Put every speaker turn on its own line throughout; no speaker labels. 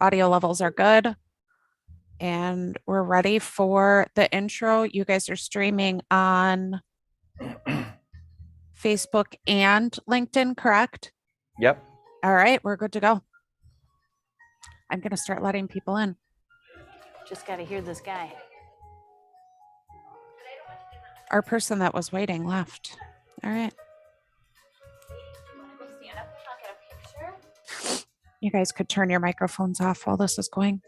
audio levels are good. And we're ready for the intro. You guys are streaming on Facebook and LinkedIn, correct?
Yep.
All right, we're good to go. I'm going to start letting people in.
Just got to hear this guy.
Our person that was waiting left. All right. You guys could turn your microphones off while this is going.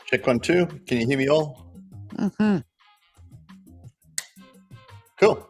Check 1, 2. Can you hear me all?
Mm-hmm.
Cool.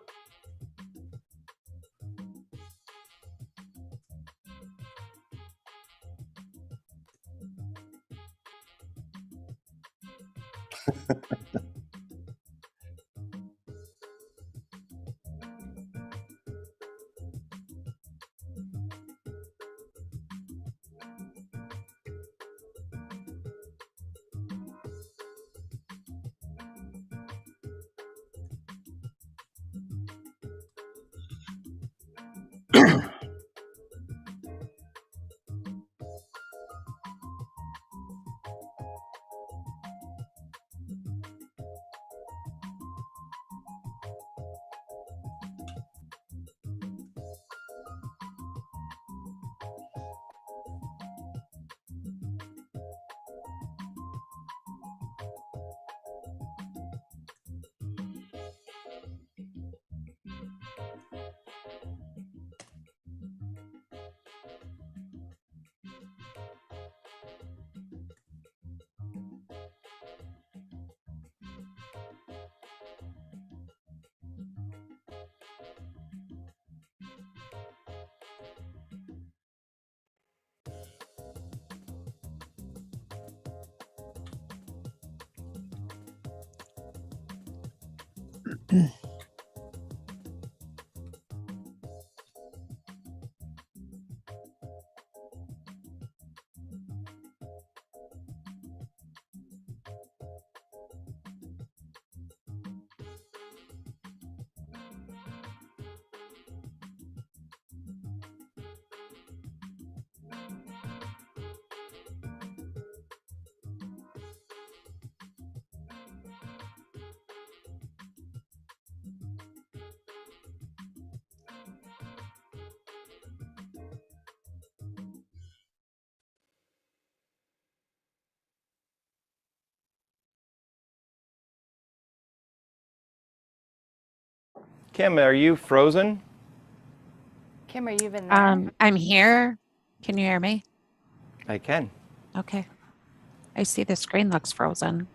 Kim, are you frozen?
Kim, are you even there?
I'm here. Can you hear me?
I can.
Okay. I see the screen looks frozen.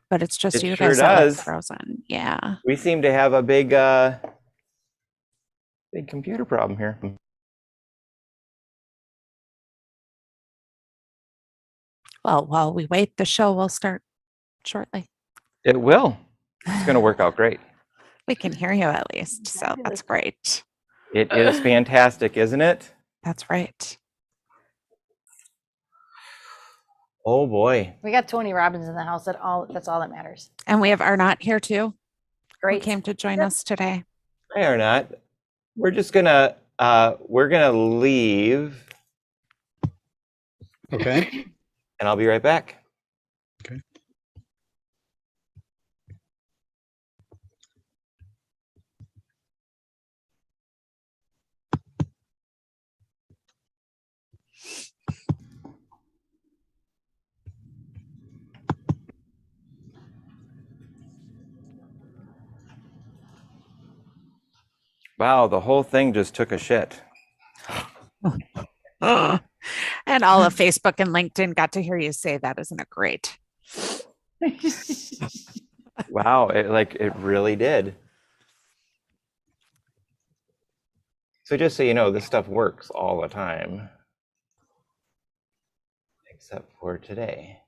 But it's just
It
you
sure
guys that look
does.
frozen. Yeah.
We seem to have a big computer problem here.
Well, while we wait, the show will start shortly.
It will. It's going to work out great.
We can hear you at least, so that's great.
It is fantastic, isn't it?
That's right.
Oh boy.
We got Tony Robbins in the house. That's all that matters.
And we have Arnott here too, who
Great.
came to join us today.
They are not. We're just gonna leave,
Okay.
and I'll be right back.
Okay.
Wow, the whole thing just took a shit.
And all of Facebook and LinkedIn got to hear you say that. Isn't it great?
Wow, it really did. So just so you know, this stuff works all the time, except for today.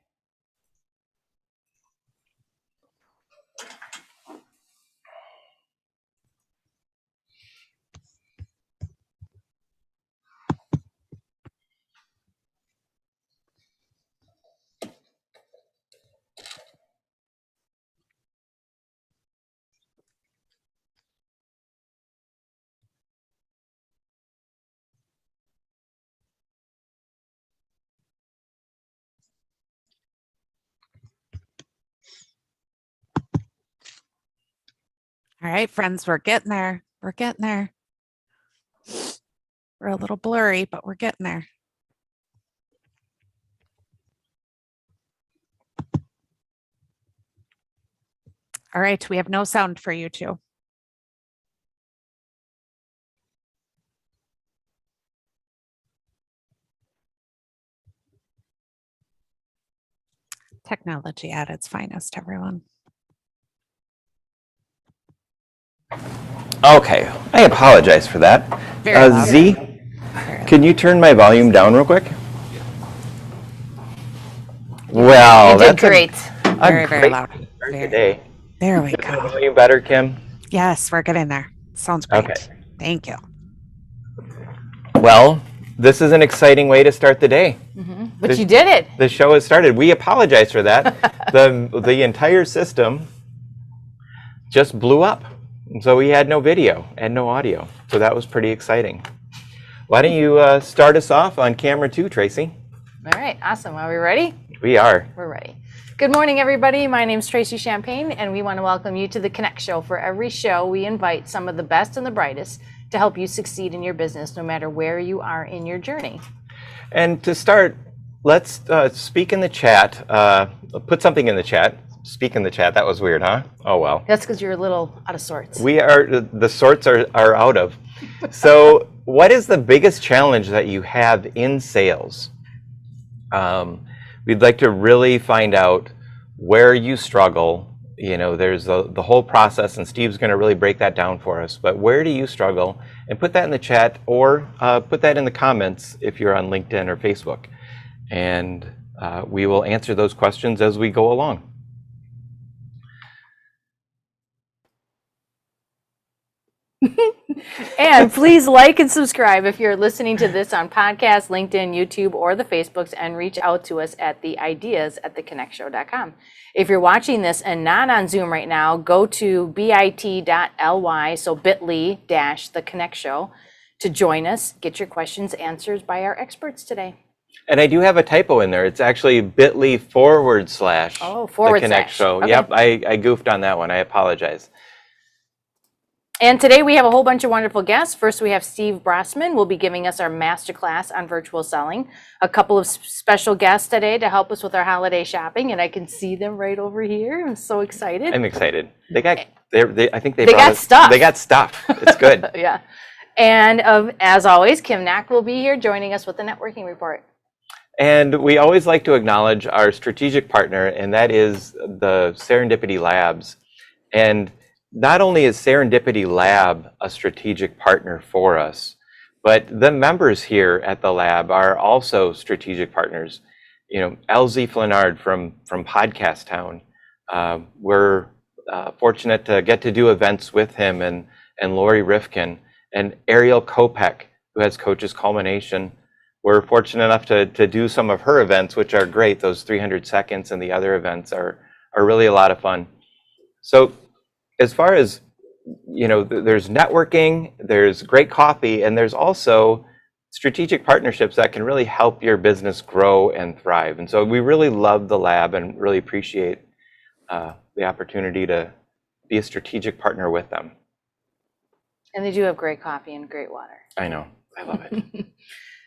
All right, friends, we're getting there. We're getting there. We're a little blurry, but we're getting there. All right, we have no sound for you two. Technology at its finest, everyone.
Okay, I apologize for that.
Very loud.
Z, can you turn my volume down real quick? Well,
You did
that's
great.
Very, very loud.
Start
Very-
today.
There we
Is the
go.
volume better, Kim?
Yes, we're getting there. Sounds great.
Okay.
Thank you.
Well, this is an exciting way to start the day.
But you did it.
The show has started. We apologize for that. The entire system just blew up. So we had no video and no audio. So that was pretty exciting. Why don't you start us off on camera 2, Tracy?
All right. Awesome. Are we ready?
We are.
We're ready. Good morning, everybody. My name's Tracy Champagne, and we want to welcome you to the Connect Show. For every show, we invite some of the best and the brightest to help you succeed in your business, no matter where you are in your journey.
And to start, let's speak in the chat. Put something in the chat. Speak in the chat. That was weird, huh? Oh, well.
That's because you're a little out of sorts.
We are, the sorts are out of. So what is the biggest challenge that you have in sales? We'd like to really find out where you struggle. You know, there's the whole process, and Steve's going to really break that down for us. But where do you struggle? And put that in the chat, or put that in the comments if you're on LinkedIn or Facebook. And we will answer those questions as we go along.
And please like and subscribe if you're listening to this on podcast, LinkedIn, YouTube, or the Facebooks, and reach out to us at theideas@theconnectshow.com. If you're watching this and not on Zoom right now, go to bit.ly, so bit.ly-the Connect Show, to join us. Get your questions answered by our experts today.
And I do have a typo in there. It's actually bit.ly /
Oh, forward
the Connect
slash.
Show.
Okay.
Yep, I goofed on that one. I apologize.
And today we have a whole bunch of wonderful guests. First, we have Steve Brossman will be giving us our masterclass on virtual selling. A couple of special guests today to help us with our holiday shopping, and I can see them right over here. I'm so excited.
I'm excited. They got. I think they
They
brought
got
us-
stuff.
They got stuff. It's good.
Yeah. And as always, Kim Knack will be here joining us with the networking report.
And we always like to acknowledge our strategic partner, and that is the Serendipity Labs. And not only is Serendipity Lab a strategic partner for us, but the members here at the lab are also strategic partners. You know, LZ Flanard from Podcast Town, We're fortunate to get to do events with him and Lori Rifkin and Ariel Kopek, who has Coaches Culmination. We're fortunate enough to do some of her events, which are great. Those 300 seconds and the other events are really a lot of fun. So as far as, there's networking, there's great coffee, and there's also strategic partnerships that can really help your business grow and thrive. And so we really love the lab and really appreciate the opportunity to be a strategic partner with them.
And they do have great coffee and great water.
I know. I love it.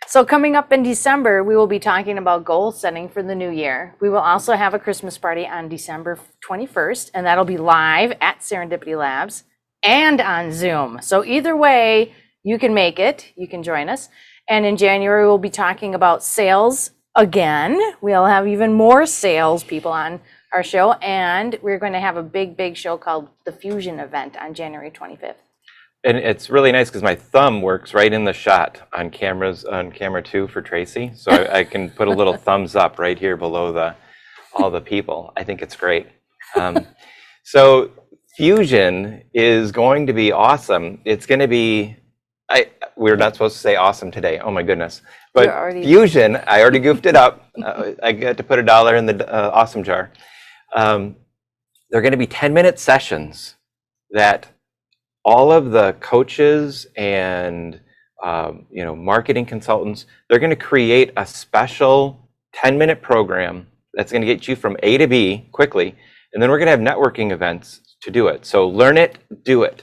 So coming up in December, we will be talking about goal setting for the new year. We will also have a Christmas party on December 21st, and that'll be live at Serendipity Labs and on Zoom. So either way, you can make it. You can join us. And in January, we'll be talking about sales again. We'll have even more sales people on our show, and we're going to have a big show called the Fusion event on January 25th.
And it's really nice because my thumb works right in the shot on camera 2 for Tracy. So I can put a little thumbs up right here below all the people. I think it's great. So Fusion is going to be awesome. It's going to be, we're not supposed to say awesome today. Oh my goodness. But Fusion, I already goofed it up. I get to put $1 in the awesome jar. They're going to be 10-minute sessions that all of the coaches and marketing consultants, they're going to create a special 10-minute program that's going to get you from A to B quickly, and then we're going to have networking events to do it. So learn it, do it.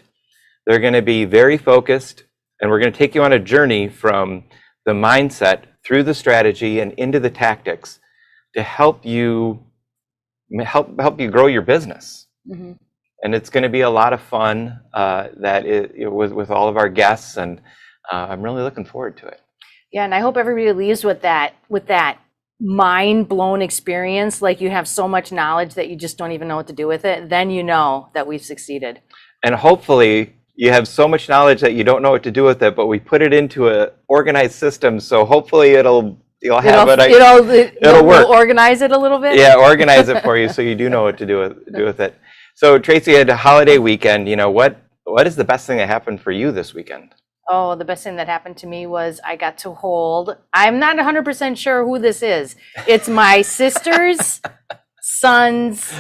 They're going to be very focused, and we're going to take you on a journey from the mindset through the strategy and into the tactics to help you grow your business. Mm-hmm. And it's going to be a lot of fun with all of our guests, and I'm really looking forward to it.
Yeah, and I hope everybody leaves with that mind-blown experience, like you have so much knowledge that you just don't even know what to do with it. Then you know that we've succeeded.
And hopefully you have so much knowledge that you don't know what to do with it, but we put it into an organized system, so hopefully it'll work.
We'll organize it a little bit.
Yeah, organize it for you so you do know what to do with it. So Tracy, had a holiday weekend. What is the best thing that happened for you this weekend?
Oh, the best thing that happened to me was I got to hold, I'm not 100% sure who this is. It's my sister's son's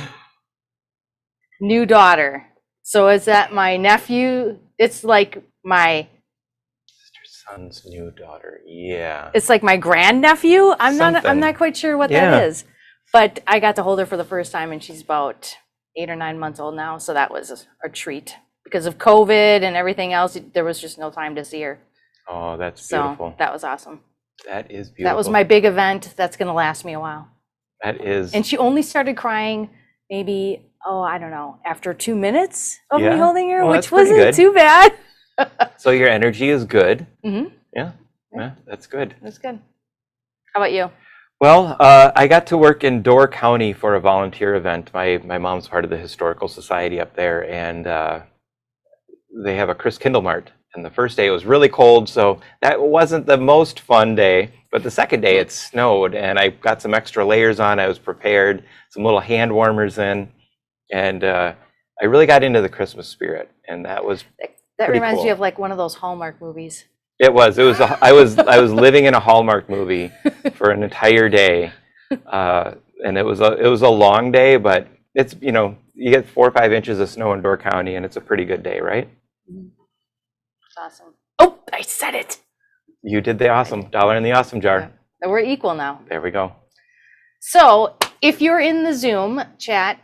new daughter. So is that my nephew? It's like my
sister's son's new daughter. Yeah.
It's like my grandnephew. I'm not quite sure what that is. But I got to hold her for the first time, and she's about 8 or 9 months old now, so that was a treat. Because of COVID and everything else, there was just no time to see her.
Oh, that's beautiful.
So that was awesome.
That is beautiful.
That was my big event. That's going to last me a while.
That is.
And she only started crying maybe, I don't know, after 2 minutes of me holding her, which wasn't too bad.
So your energy is good.
Mm-hmm.
Yeah, that's good.
That's good. How about you?
Well, I got to work in Door County for a volunteer event. My mom's part of the Historical Society up there, and they have a Chris Kindle Mart. And the first day it was really cold, so that wasn't the most fun day. But the second day it snowed, and I got some extra layers on. I was prepared, some little hand warmers in, and I really got into the Christmas spirit. And that was
that reminds
cool.
me of like one of those Hallmark movies.
It was. I was living in a Hallmark movie for an entire day, and it was a long day. But it's you get 4 or 5 inches of snow in Door County, and it's a pretty good day, right?
It's awesome. Oh, I said it.
You did the awesome $1 in the awesome jar.
Yeah. We're equal now.
There we go.
So if you're in the Zoom chat,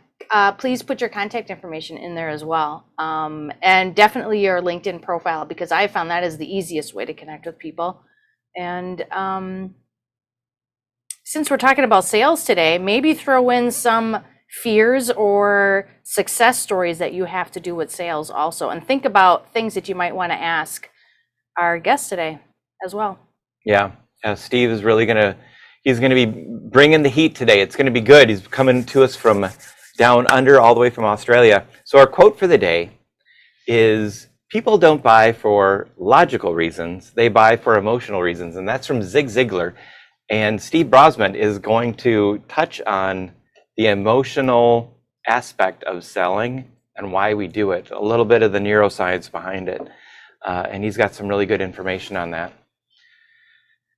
please put your contact information in there as well. And definitely your LinkedIn profile, because I found that is the easiest way to connect with people. And since we're talking about sales today, maybe throw in some fears or success stories that you have to do with sales also. And think about things that you might want to ask our guest today as well.
Yeah, Steve is really he's going to be bringing the heat today. It's going to be good. He's coming to us from down under, all the way from Australia. So our quote for the day is, people don't buy for logical reasons, they buy for emotional reasons. And that's from Zig Ziglar. And Steve Brosman is going to touch on the emotional aspect of selling and why we do it, a little bit of the neuroscience behind it. And he's got some really good information on that.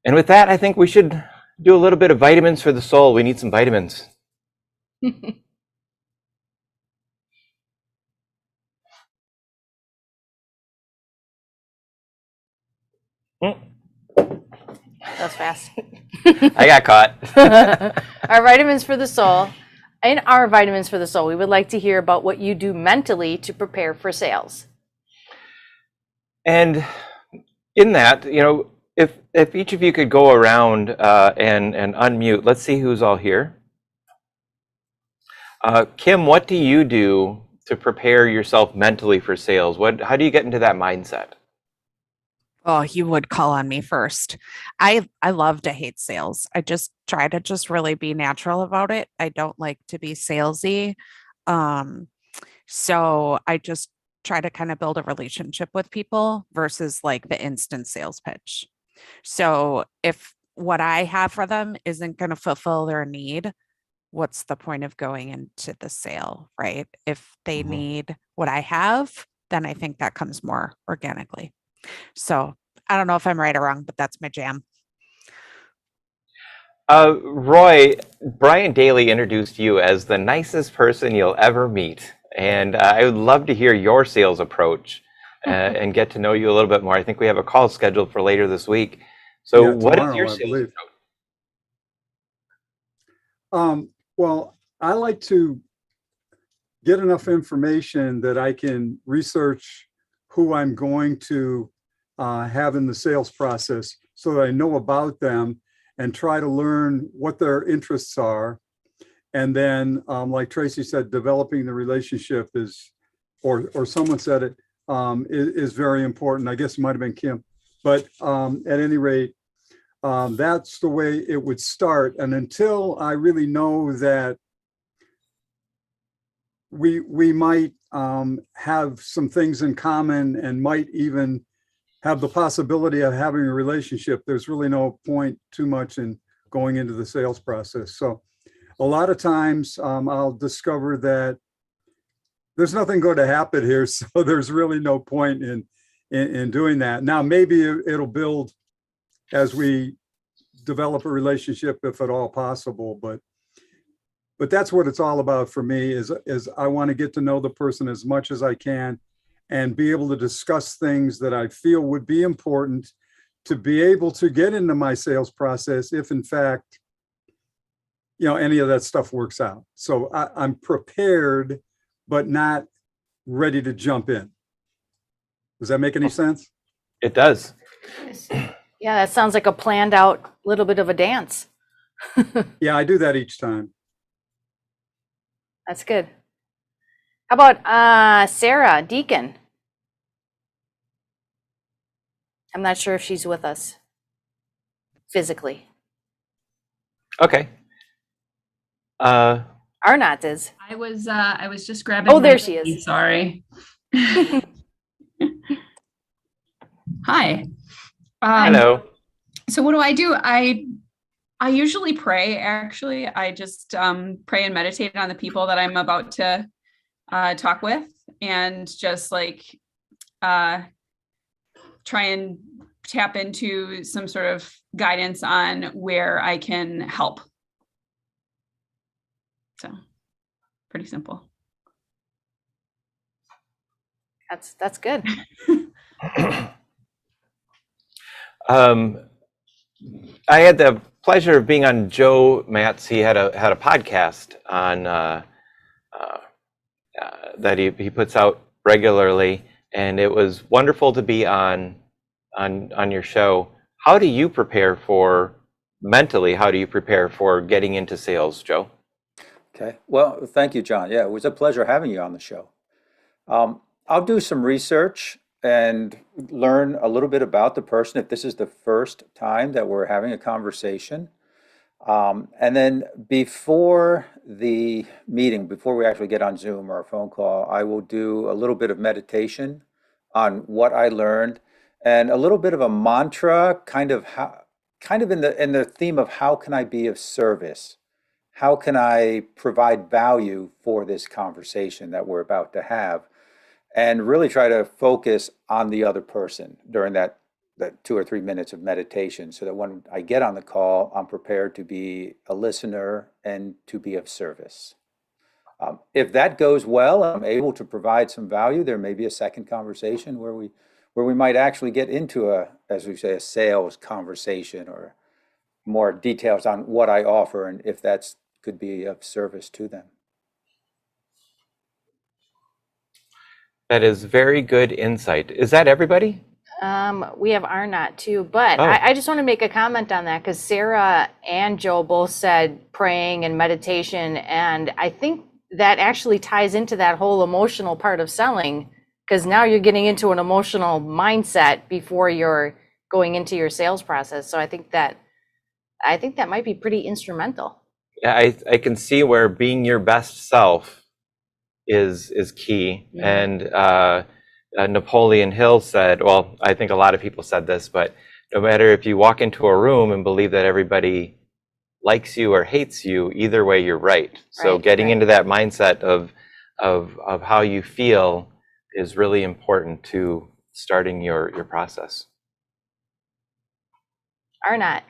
And with that, I think we should do a little bit of vitamins for the soul. We need some vitamins.
That's fast.
I got caught.
Our vitamins for the soul. In our vitamins for the soul, we would like to hear about what you do mentally to prepare for sales.
And in that, if each of you could go around and unmute, let's see who's all here. Kim, what do you do to prepare yourself mentally for sales? How do you get into that mindset?
Oh, you would call on me first. I love to hate sales. I just try to just really be natural about it. I don't like to be salesy. So I just try to kind of build a relationship with people versus like the instant sales pitch. So if what I have for them isn't going to fulfill their need, what's the point of going into the sale, right? If they need what I have, then I think that comes more organically. So I don't know if I'm right or wrong, but that's my jam.
Roy, Brian Daly introduced you as the nicest person you'll ever meet. And I would love to hear your sales approach and get to know you a little bit more. I think we have a call scheduled for later this week. So what is your sales approach?
Well, I like to get enough information that I can research who I'm going to have in the sales process so that I know about them and try to learn what their interests are. And then, like Tracy said, developing the relationship is, or someone said it, is very important. I guess it might have been Kim, but at any rate, that's the way it would start. And until I really know that we might have some things in common and might even have the possibility of having a relationship, there's really no point too much in going into the sales process. So a lot of times I'll discover that there's nothing going to happen here. So there's really no point in doing that. Now, maybe it'll build as we develop a relationship, if at all possible, but that's what it's all about for me is I want to get to know the person as much as I can and be able to discuss things that I feel would be important to be able to get into my sales process if in fact, any of that stuff works out. So I'm prepared, but not ready to jump in. Does that make any sense?
It does.
Yeah, that sounds like a planned out little bit of a dance.
Yeah, I do that each time.
That's good. How about Sarah Deacon? I'm not sure if she's with us physically.
Okay.
Arnott is.
I was just grabbing.
Oh, there she is.
Sorry. Hi.
Hello.
So what do? I usually pray, actually. I just pray and meditate on the people that I'm about to talk with and just like try and tap into some sort of guidance on where I can help. So pretty simple.
That's good.
I had the pleasure of being on Joe Matt's. He had a podcast on that he puts out regularly, and it was wonderful to be on your show. How do you prepare mentally? How do you prepare for getting into sales, Joe?
Okay. Well, thank you, John. Yeah, it was a pleasure having you on the show. I'll do some research and learn a little bit about the person if this is the first time that we're having a conversation. And then before the meeting, before we actually get on Zoom or a phone call, I will do a little bit of meditation on what I learned and a little bit of a mantra, kind of in the theme of how can I be of service? how can I provide value for this conversation that we're about to have, and really try to focus on the other person during that 2 or 3 minutes of meditation, so that when I get on the call, I'm prepared to be a listener and to be of service. If that goes well, I'm able to provide some value. There may be a second conversation where we might actually get into as we say, a sales conversation, or more details on what I offer and if that's could be of service to them.
That is very good insight. Is that everybody?
We have Arnott too, but
Oh.
I just want to make a comment on that, because Sarah and Joe both said praying and meditation, and I think that actually ties into that whole emotional part of selling, because now you're getting into an emotional mindset before you're going into your sales process. So I think that might be pretty instrumental.
Yeah, I can see where being your best self is key.
Mhm.
And Napoleon Hill said, well, I think a lot of people said this, but no matter if you walk into a room and believe that everybody likes you or hates you, either way, you're right. So
Right,
getting
right.
into that mindset of how you feel is really important to starting your process.
Arnott,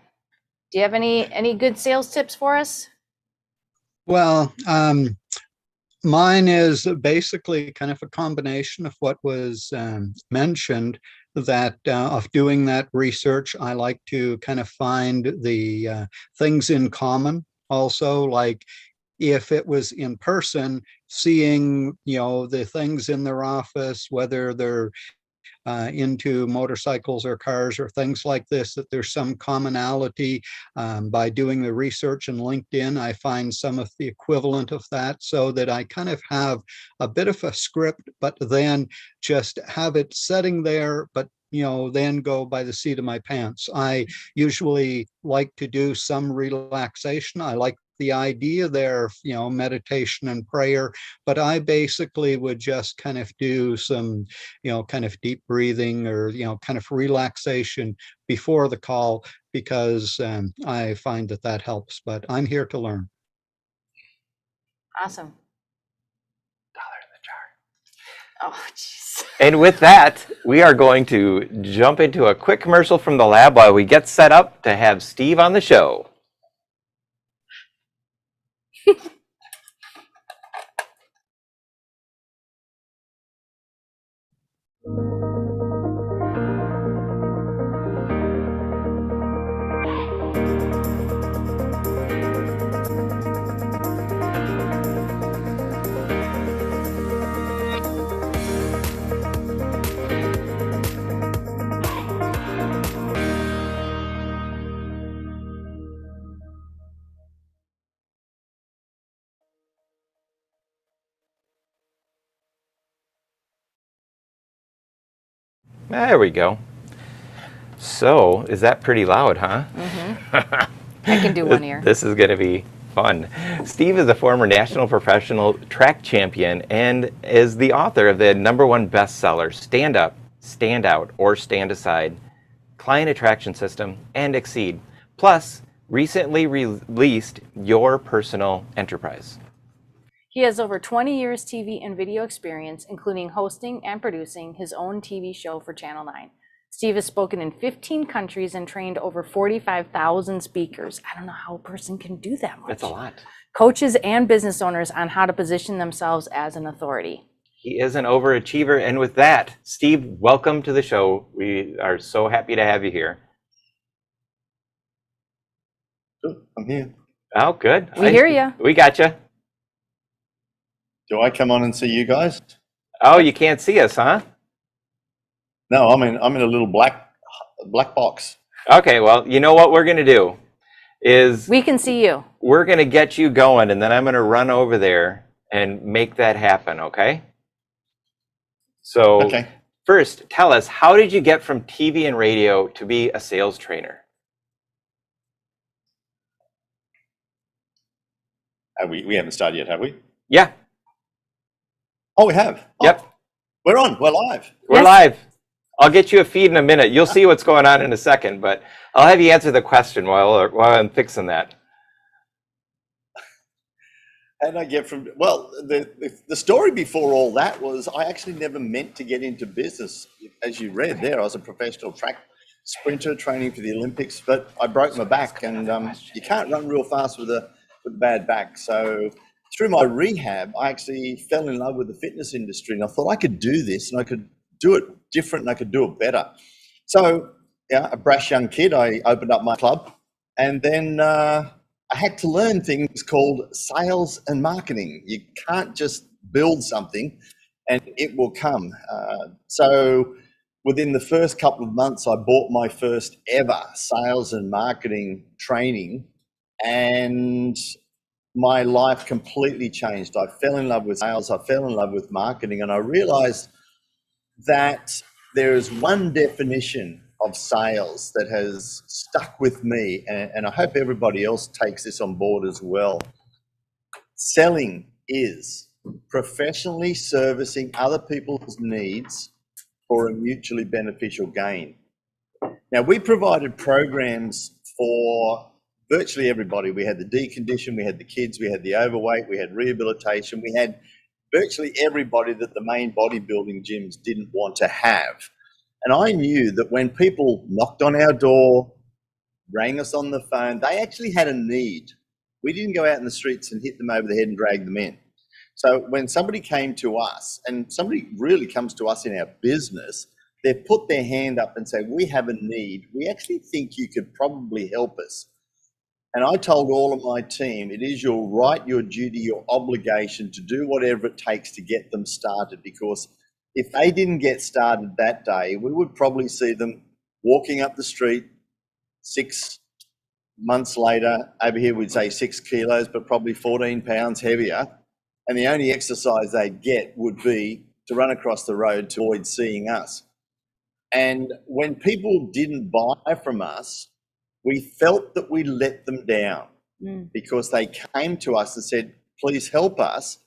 do you have any good sales tips for us?
Well, mine is basically kind of a combination of what was mentioned, that of doing that research. I like to kind of find the things in common also, like if it was in person, seeing, the things in their office, whether they're into motorcycles or cars or things like this, that there's some commonality. By doing the research in LinkedIn, I find some of the equivalent of that, so that I kind of have a bit of a script, but then just have it setting there, but then go by the seat of my pants. I usually like to do some relaxation. I like the idea there of, meditation and prayer, but I basically would just kind of do some, kind of deep breathing, or, kind of relaxation before the call, because I find that helps, but I'm here to learn.
Awesome. Oh, jeez.
And with that, we are going to jump into a quick commercial from the lab while we get set up to have Steve on the show. There we go. So, is that pretty loud, huh?
I can do one ear.
This is going to be fun. Steve is a former national professional track champion and is the author of the #1 bestseller, Stand Up, Stand Out, or Stand Aside, Client Attraction System, and Exceed. Plus, recently released Your Personal Enterprise.
He has over 20 years TV and video experience, including hosting and producing his own TV show for Channel 9. Steve has spoken in 15 countries and trained over 45,000 speakers. I don't know how a person can do that much.
That's a lot.
Coaches and business owners on how to position themselves as an authority.
He is an overachiever. And with that, Steve, welcome to the show. We are so happy to have you here.
Good, I'm here.
Oh, good.
We hear you.
We got you.
Do I come on and see you guys?
Oh, you can't see us, huh?
No, I'm in a little black box.
Okay, well, you know what we're going to do is
We can see you.
we're going to get you going, and then I'm going to run over there and make that happen, okay? So
Okay.
first, tell us, how did you get from TV and radio to be a sales trainer?
We haven't started yet, have we?
Yeah,
Oh, we have. Oh,
yep,
we're on. We're live.
we're
Yes.
live. I'll get you a feed in a minute. You'll see what's going on in a second, but I'll have you answer the question while I'm fixing that.
And I get from, well, the story before all that was I actually never meant to get into business. As you read there, I was a professional track sprinter training for the Olympics, but I broke my back, and you can't run real fast with a bad back. So through my rehab, I actually fell in love with the fitness industry, and I thought I could do this and I could do it different and I could do it better. So, yeah, a brash young kid, I opened up my club, and then I had to learn things called sales and marketing. You can't just build something and it will come. So within the first couple of months, I bought my first ever sales and marketing training, and my life completely changed. I fell in love with sales. I fell in love with marketing, and I realized that there is one definition of sales that has stuck with me, and I hope everybody else takes this on board as well. Selling is professionally servicing other people's needs for a mutually beneficial gain. Now, we provided programs for virtually everybody. We had the decondition, we had the kids, we had the overweight, we had rehabilitation, we had virtually everybody that the main bodybuilding gyms didn't want to have. And I knew that when people knocked on our door, rang us on the phone, they actually had a need. We didn't go out in the streets and hit them over the head and drag them in. So when somebody came to us, and somebody really comes to us in our business, they put their hand up and say, we have a need. We actually think you could probably help us. And I told all of my team, it is your right, your duty, your obligation to do whatever it takes to get them started, because if they didn't get started that day, we would probably see them walking up the street 6 months later. Over here, we'd say 6 kilos, but probably 14 pounds heavier. And the only exercise they'd get would be to run across the road to avoid seeing us. And when people didn't buy from us, we felt that we let them down because they came to us and said, please help us.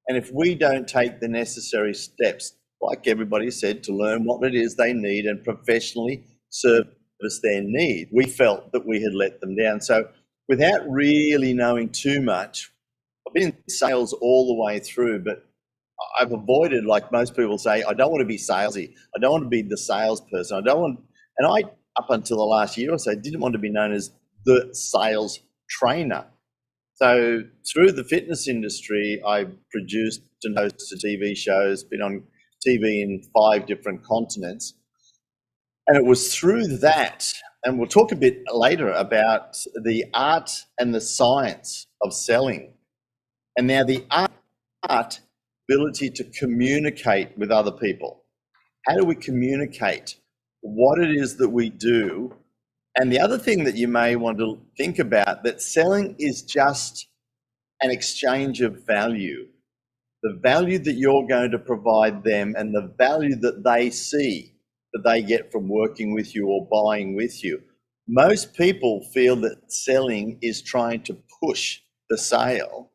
And if we don't take the necessary steps, like everybody said, to learn what it is they need and professionally service their need, we felt that we had let them down. So without really knowing too much, I've been in sales all the way through, but I've avoided, like most people say, I don't want to be salesy. I don't want to be the salesperson. And I, up until the last year or so, didn't want to be known as the sales trainer. So through the fitness industry, I produced and hosted TV shows, been on TV in 5 different continents. And it was through that, and we'll talk a bit later about the art and the science of selling. And now the art, ability to communicate with other people. How do we communicate what it is that we do? And the other thing that you may want to think about, that selling is just an exchange of value. The value that you're going to provide them and the value that they see that they get from working with you or buying with you. Most people feel that selling is trying to push the sale,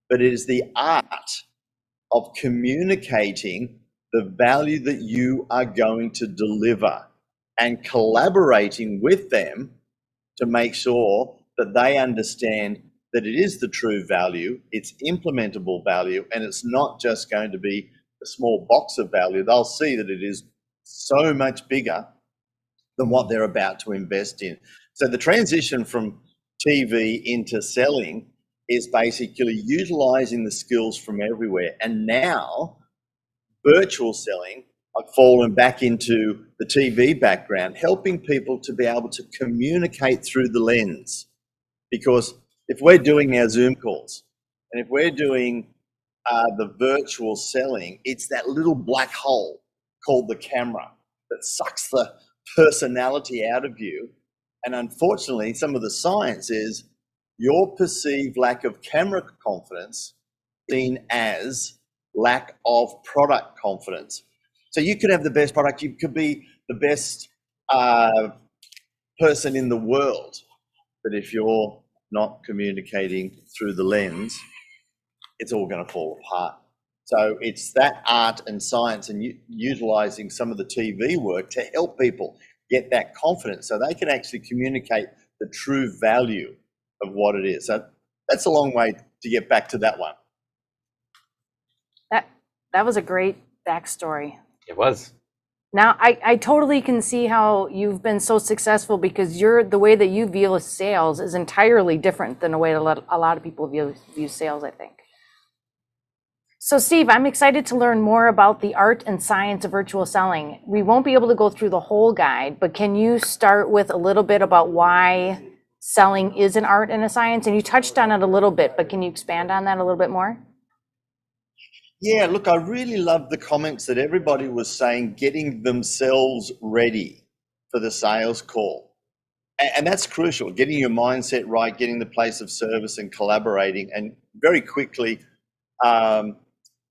but it is the art of communicating the value that you are going to deliver and collaborating with them to make sure that they understand that it is the true value, it's implementable value, and it's not just going to be a small box of value. They'll see that it is so much bigger than what they're about to invest in. So the transition from TV into selling is basically utilizing the skills from everywhere. And now virtual selling, I've fallen back into the TV background, helping people to be able to communicate through the lens. Because if we're doing our Zoom calls and if we're doing the virtual selling, it's that little black hole called the camera that sucks the personality out of you. And unfortunately, some of the science is your perceived lack of camera confidence seen as lack of product confidence. So you could have the best product, you could be the best person in the world, but if you're not communicating through the lens, it's all going to fall apart. So it's that art and science and utilizing some of the TV work to help people get that confidence so they can actually communicate the true value of what it is. So that's a long way to get back to that one.
That was a great backstory.
It was.
Now, I totally can see how you've been so successful because the way that you view sales is entirely different than the way a lot of people view sales, I think. So Steve, I'm excited to learn more about the art and science of virtual selling. We won't be able to go through the whole guide, but can you start with a little bit about why selling is an art and a science? And you touched on it a little bit, but can you expand on that a little bit more?
Yeah, look, I really loved the comments that everybody was saying, getting themselves ready for the sales call. And that's crucial, getting your mindset right, getting the place of service and collaborating. And very quickly,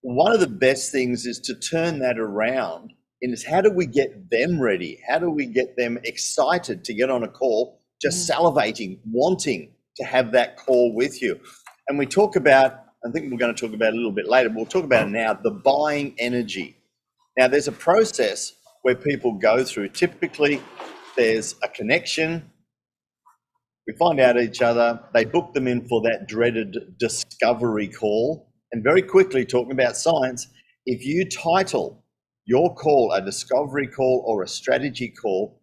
one of the best things is to turn that around. And is how do we get them ready? How do we get them excited to get on a call, just salivating, wanting to have that call with you? And we talk about, I think we're going to talk about it a little bit later, but we'll talk about it now, the buying energy. Now, there's a process where people go through. Typically, there's a connection. We find out each other. They book them in for that dreaded discovery call. And very quickly, talking about science, if you title your call a discovery call or a strategy call,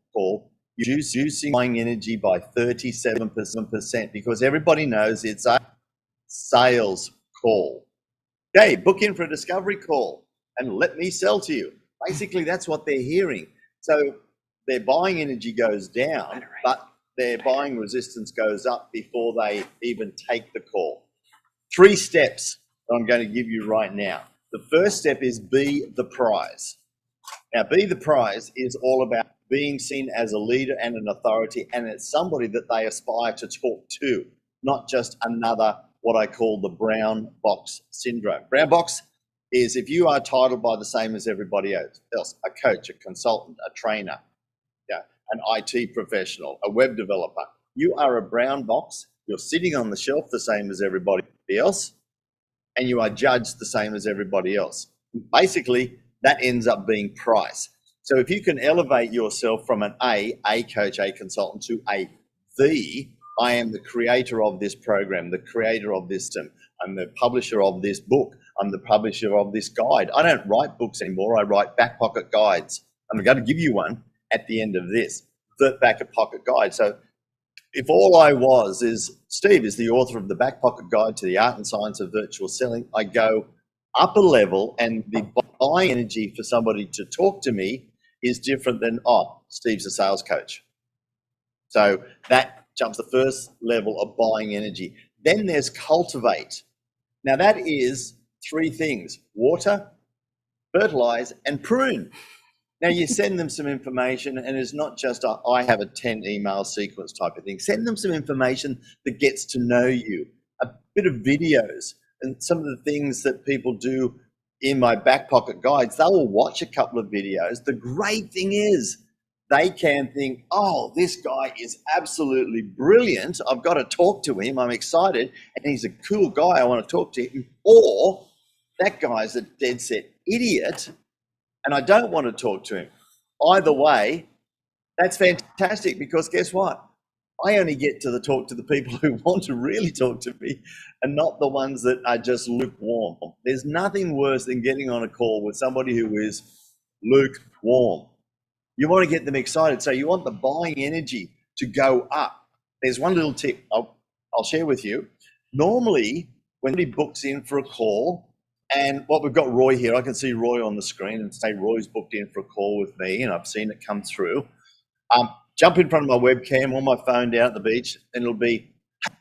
you're reducing buying energy by 37%, because everybody knows it's a sales call. Okay, book in for a discovery call and let me sell to you. Basically, that's what they're hearing. So their buying energy goes down, but their buying resistance goes up before they even take the call. 3 steps that I'm going to give you right now. The first step is be the prize. Now, be the prize is all about being seen as a leader and an authority, and it's somebody that they aspire to talk to, not just another, what I call the brown box syndrome. Brown box is if you are titled by the same as everybody else, a coach, a consultant, a trainer, an IT professional, a web developer. You are a brown box. You're sitting on the shelf the same as everybody else, and you are judged the same as everybody else. Basically, that ends up being price. So if you can elevate yourself from an A coach, a consultant, to a the, I am the creator of this program, the creator of this system. I'm the publisher of this book. I'm the publisher of this guide. I don't write books anymore. I write back pocket guides. I'm going to give you one at the end of this, the back pocket guide. So if all I was is Steve is the author of the back pocket guide to the art and science of virtual selling, I go up a level, and the buying energy for somebody to talk to me is different than, oh, Steve's a sales coach. So that jumps the first level of buying energy. Then there's cultivate. Now that is 3 things: water, fertilize, and prune. Now you send them some information, and it's not just I have a 10 email sequence type of thing. Send them some information that gets to know you, a bit of videos, and some of the things that people do in my back pocket guides. They will watch a couple of videos. The great thing is they can think, oh, this guy is absolutely brilliant. I've got to talk to him. I'm excited. And he's a cool guy. I want to talk to him. Or that guy's a dead set idiot and I don't want to talk to him. Either way, that's fantastic, because guess what? I only get to talk to the people who want to really talk to me and not the ones that are just lukewarm. There's nothing worse than getting on a call with somebody who is lukewarm. You want to get them excited. So you want the buying energy to go up. There's one little tip I'll share with you. Normally, when somebody books in for a call, and what we've got Roy here, I can see Roy on the screen and say Roy's booked in for a call with me, and I've seen it come through. Jump in front of my webcam on my phone down at the beach, and it'll be,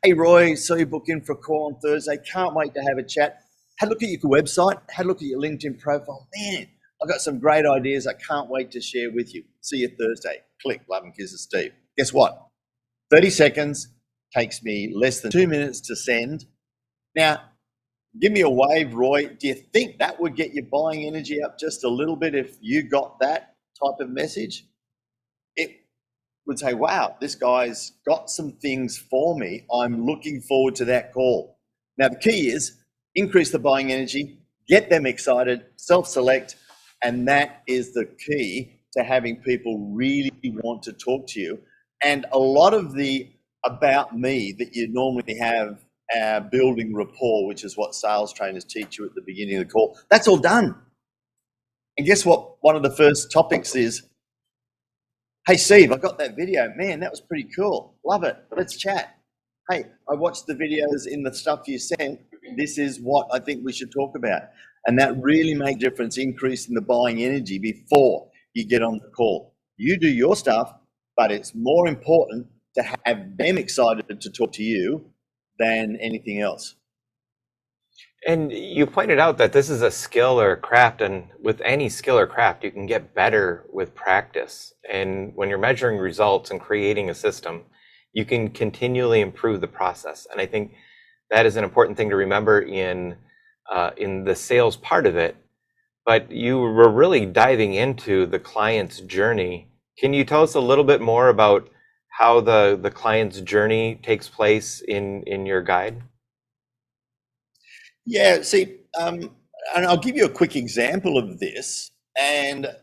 hey Roy, so you booked in for a call on Thursday. Can't wait to have a chat. Had a look at your website, had a look at your LinkedIn profile. Man, I've got some great ideas I can't wait to share with you. See you Thursday. Click, love and kisses, Steve. Guess what? 30 seconds, takes me less than 2 minutes to send. Now, give me a wave, Roy. Do you think that would get your buying energy up just a little bit if you got that type of message? It would say, wow, this guy's got some things for me. I'm looking forward to that call. Now, the key is increase the buying energy, get them excited, self-select, and that is the key to having people really want to talk to you. And a lot of the about me that you normally have, building rapport, which is what sales trainers teach you at the beginning of the call, that's all done. And guess what? One of the first topics is, hey, Steve, I got that video. Man, that was pretty cool. Love it. Let's chat. Hey, I watched the videos in the stuff you sent. This is what I think we should talk about. And that really made a difference, increasing the buying energy before you get on the call. You do your stuff, but it's more important to have them excited to talk to you than anything else.
And you pointed out that this is a skill or craft, and with any skill or craft, you can get better with practice. And when you're measuring results and creating a system, you can continually improve the process. And I think that is an important thing to remember in the sales part of it. But you were really diving into the client's journey. Can you tell us a little bit more about how the client's journey takes place in your guide?
Yeah, see, and I'll give you a quick example of this. And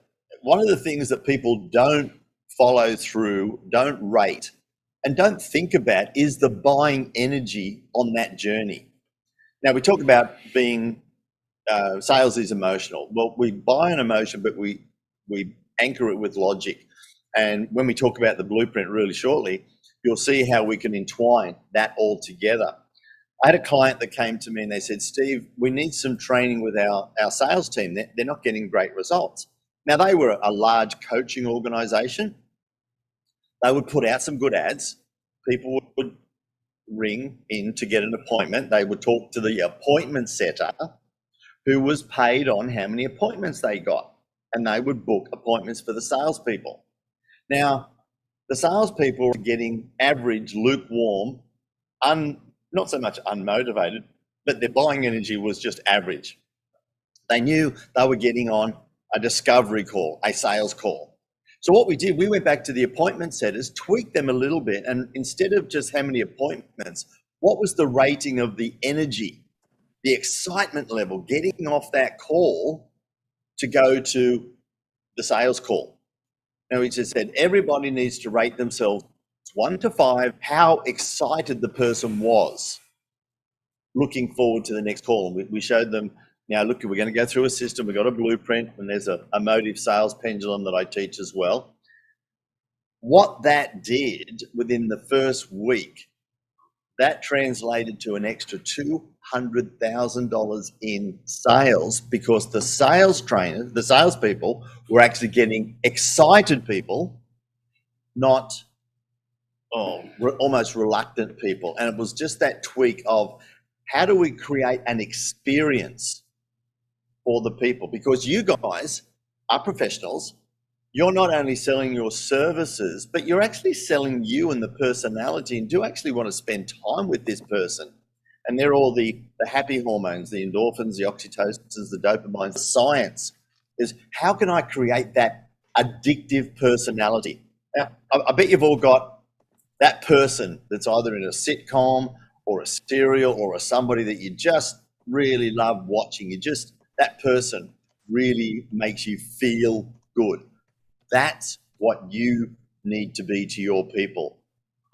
one of the things that people don't follow through, don't rate, and don't think about is the buying energy on that journey. Now, we talk about being sales is emotional. Well, we buy an emotion, but we anchor it with logic. And when we talk about the blueprint really shortly, you'll see how we can entwine that all together. I had a client that came to me and they said, Steve, we need some training with our sales team. They're not getting great results. Now, they were a large coaching organization. They would put out some good ads. People would ring in to get an appointment. They would talk to the appointment setter who was paid on how many appointments they got. And they would book appointments for the salespeople. Now, the salespeople were getting average, lukewarm, not so much unmotivated, but their buying energy was just average. They knew they were getting on a discovery call, a sales call. So what we did, we went back to the appointment setters, tweaked them a little bit, and instead of just how many appointments, what was the rating of the energy, the excitement level, getting off that call to go to the sales call? Now, we just said everybody needs to rate themselves 1 to 5, how excited the person was looking forward to the next call. And we showed them, now look, we're going to go through a system, we've got a blueprint, and there's a emotive sales pendulum that I teach as well. What that did within the first week, that translated to an extra $200,000 in sales, because the sales trainers, the salespeople were actually getting excited people, not almost reluctant people. And it was just that tweak of how do we create an experience for the people? Because you guys are professionals. You're not only selling your services, but you're actually selling you and the personality, and do actually want to spend time with this person. And they're all the happy hormones, the endorphins, the oxytocins, the dopamines. The science is how can I create that addictive personality? Now, I bet you've all got that person that's either in a sitcom or a serial or somebody that you just really love watching. That person really makes you feel good. That's what you need to be to your people.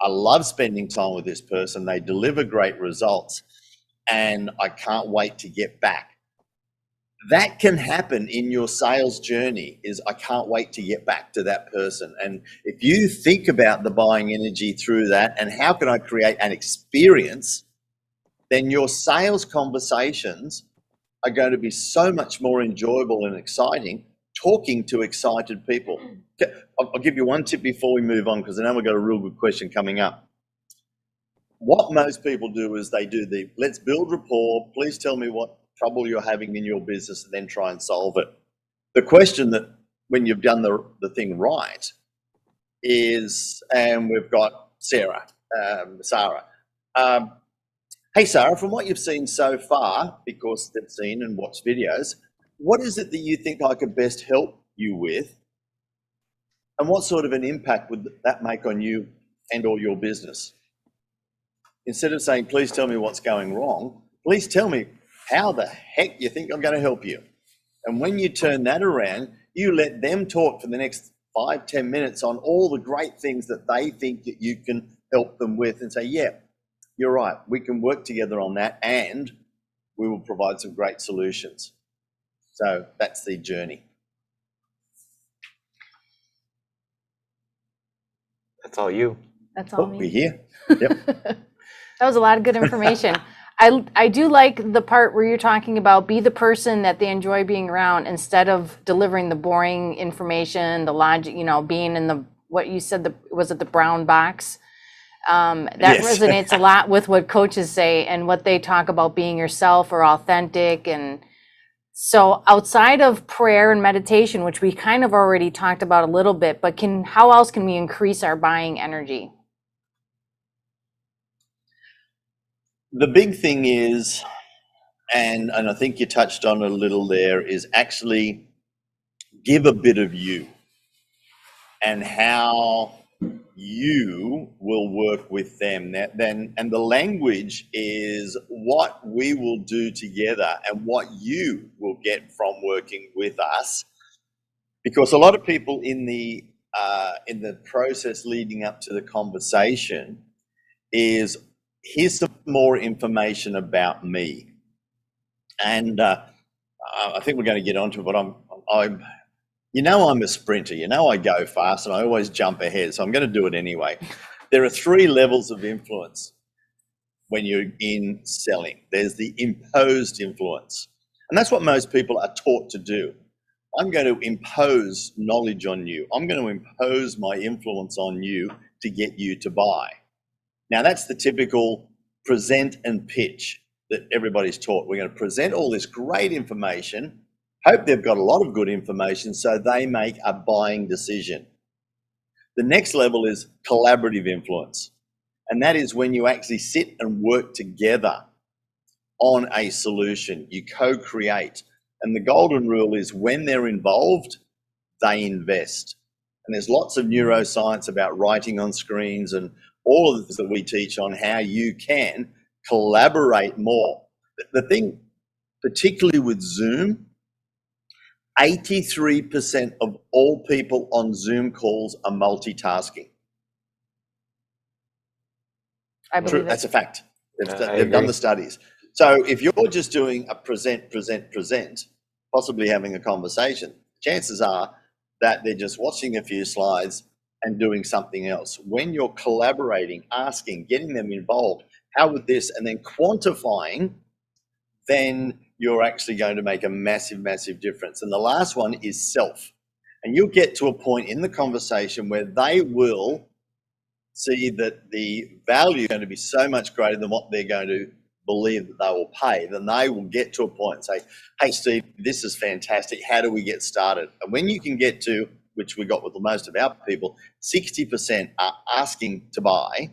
I love spending time with this person. They deliver great results, and I can't wait to get back. That can happen in your sales journey, is I can't wait to get back to that person. And if you think about the buying energy through that and how can I create an experience, then your sales conversations are going to be so much more enjoyable and exciting talking to excited people. I'll give you one tip before we move on, because I know we've got a real good question coming up. What most people do is they do the let's build rapport, please tell me what trouble you're having in your business, and then try and solve it. The question that when you've done the thing right is, and we've got Sarah. Hey, Sarah, from what you've seen so far, because they've seen and watched videos, what is it that you think I could best help you with? And what sort of an impact would that make on you and or your business? Instead of saying, please tell me what's going wrong, please tell me how the heck you think I'm going to help you. And when you turn that around, you let them talk for the next 5-10 minutes on all the great things that they think that you can help them with, and say, yeah, you're right, we can work together on that, and we will provide some great solutions. So that's the journey.
That's all you.
That's all
Oh, we're
me.
here. Yep.
That was a lot of good information. I do like the part where you're talking about be the person that they enjoy being around instead of delivering the boring information, the logic, being in the, what you said, was it the brown box? That
Yes.
resonates a lot with what coaches say and what they talk about being yourself or authentic. And so outside of prayer and meditation, which we kind of already talked about a little bit, but how else can we increase our buying energy?
The big thing is, and I think you touched on it a little there, is actually give a bit of you and how you will work with them. And the language is what we will do together and what you will get from working with us. Because a lot of people in the process leading up to the conversation is, here's some more information about me. And I think we're going to get onto it, but I'm I'm a sprinter. I go fast and I always jump ahead, so I'm going to do it anyway. There are 3 levels of influence when you're in selling. There's the imposed influence, and that's what most people are taught to do. I'm going to impose knowledge on you. I'm going to impose my influence on you to get you to buy. Now, that's the typical present and pitch that everybody's taught. We're going to present all this great information, hope they've got a lot of good information so they make a buying decision. The next level is collaborative influence. And that is when you actually sit and work together on a solution. You co-create. And the golden rule is when they're involved, they invest. And there's lots of neuroscience about writing on screens and all of the things that we teach on how you can collaborate more. The thing, particularly with Zoom, 83% of all people on Zoom calls are multitasking.
I believe
That's a fact.
I
They've done
agree.
the studies. So if you're just doing a present, possibly having a conversation, chances are that they're just watching a few slides and doing something else. When you're collaborating, asking, getting them involved, how would this, and then quantifying, then you're actually going to make a massive, massive difference. And the last one is self. And you'll get to a point in the conversation where they will see that the value is going to be so much greater than what they're going to believe that they will pay. Then they will get to a point and say, hey, Steve, this is fantastic. How do we get started? And when you can get to, which we got with most of our people, 60% are asking to buy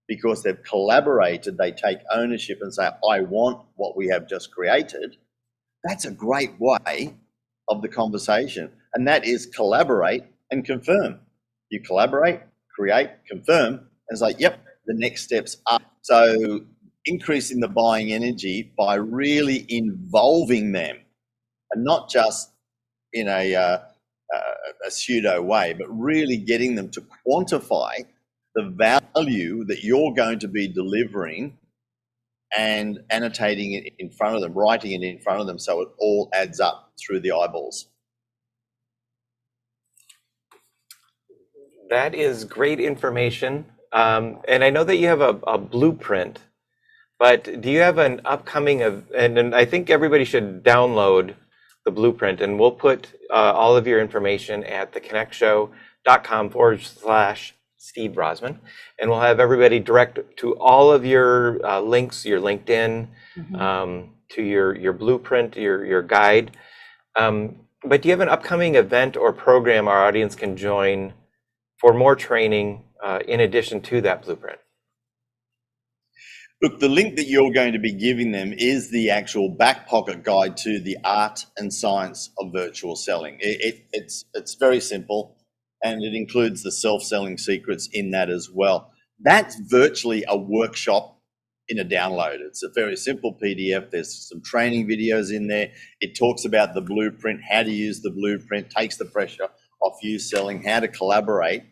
because they've collaborated, they take ownership and say, I want what we have just created. That's a great way of the conversation. And that is collaborate and confirm. You collaborate, create, confirm, and it's like, yep, the next steps are. So increasing the buying energy by really involving them, and not just in a pseudo way, but really getting them to quantify the value that you're going to be delivering and annotating it in front of them, writing it in front of them so it all adds up through the eyeballs.
That is great information. And I know that you have a blueprint, but do you have an upcoming, and I think everybody should download the blueprint, and we'll put all of your information at theconnectshow.com/Steve Brosman, and we'll have everybody direct to all of your links, your LinkedIn, to your blueprint, your guide. But do you have an upcoming event or program our audience can join for more training in addition to that blueprint?
Look, the link that you're going to be giving them is the actual back pocket guide to the art and science of virtual selling. It's very simple, and it includes the self-selling secrets in that as well. That's virtually a workshop in a download. It's a very simple PDF. There's some training videos in there. It talks about the blueprint, how to use the blueprint, takes the pressure off you selling, how to collaborate.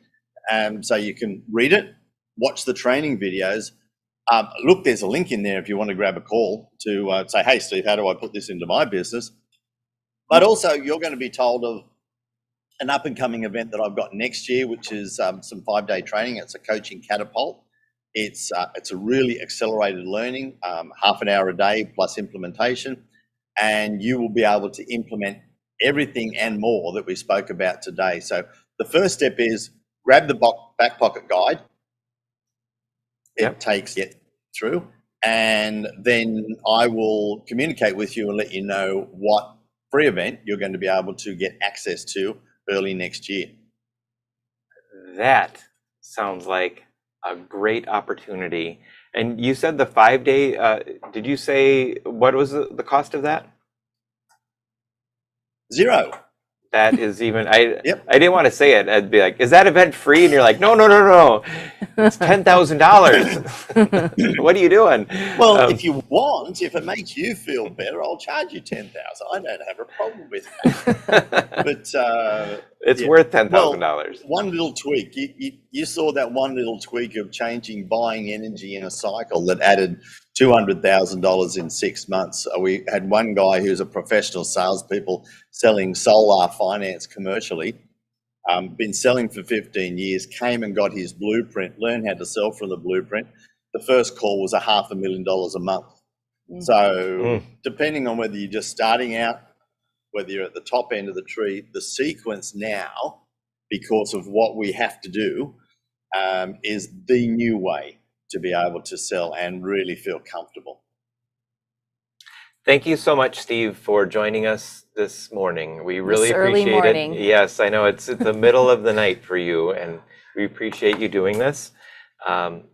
So you can read it, watch the training videos. Look, there's a link in there if you want to grab a call to say, hey, Steve, how do I put this into my business? But also you're going to be told of an up and coming event that I've got next year, which is some 5-day training. It's a coaching catapult. It's a really accelerated learning, half an hour a day plus implementation, and you will be able to implement everything and more that we spoke about today. So the first step is grab the back pocket guide. It takes it through, and then I will communicate with you and let you know what free event you're going to be able to get access to early next year.
That sounds like a great opportunity. And you said the 5-day, did you say, what was the cost of that?
Zero.
That is even, I
Yep.
didn't want to say it. I'd be like, is that event free? And you're like, no. It's $10,000. What are you doing?
Well, if you want, if it makes you feel better, I'll charge you $10,000. I don't have a problem with that. But
it's
yeah.
worth $10,000.
Well, one little tweak. You saw that one little tweak of changing buying energy in a cycle that added $200,000 in 6 months. We had one guy who's a professional salespeople selling solar finance commercially. Been selling for 15 years, came and got his blueprint, learned how to sell from the blueprint. The first call was $500,000 a month. So depending on whether you're just starting out, whether you're at the top end of the tree, the sequence now, because of what we have to do, is the new way to be able to sell and really feel comfortable.
Thank you so much, Steve, for joining us this morning. We really
This early
appreciate
morning.
it. Yes, I know it's the middle of the night for you, and we appreciate you doing this.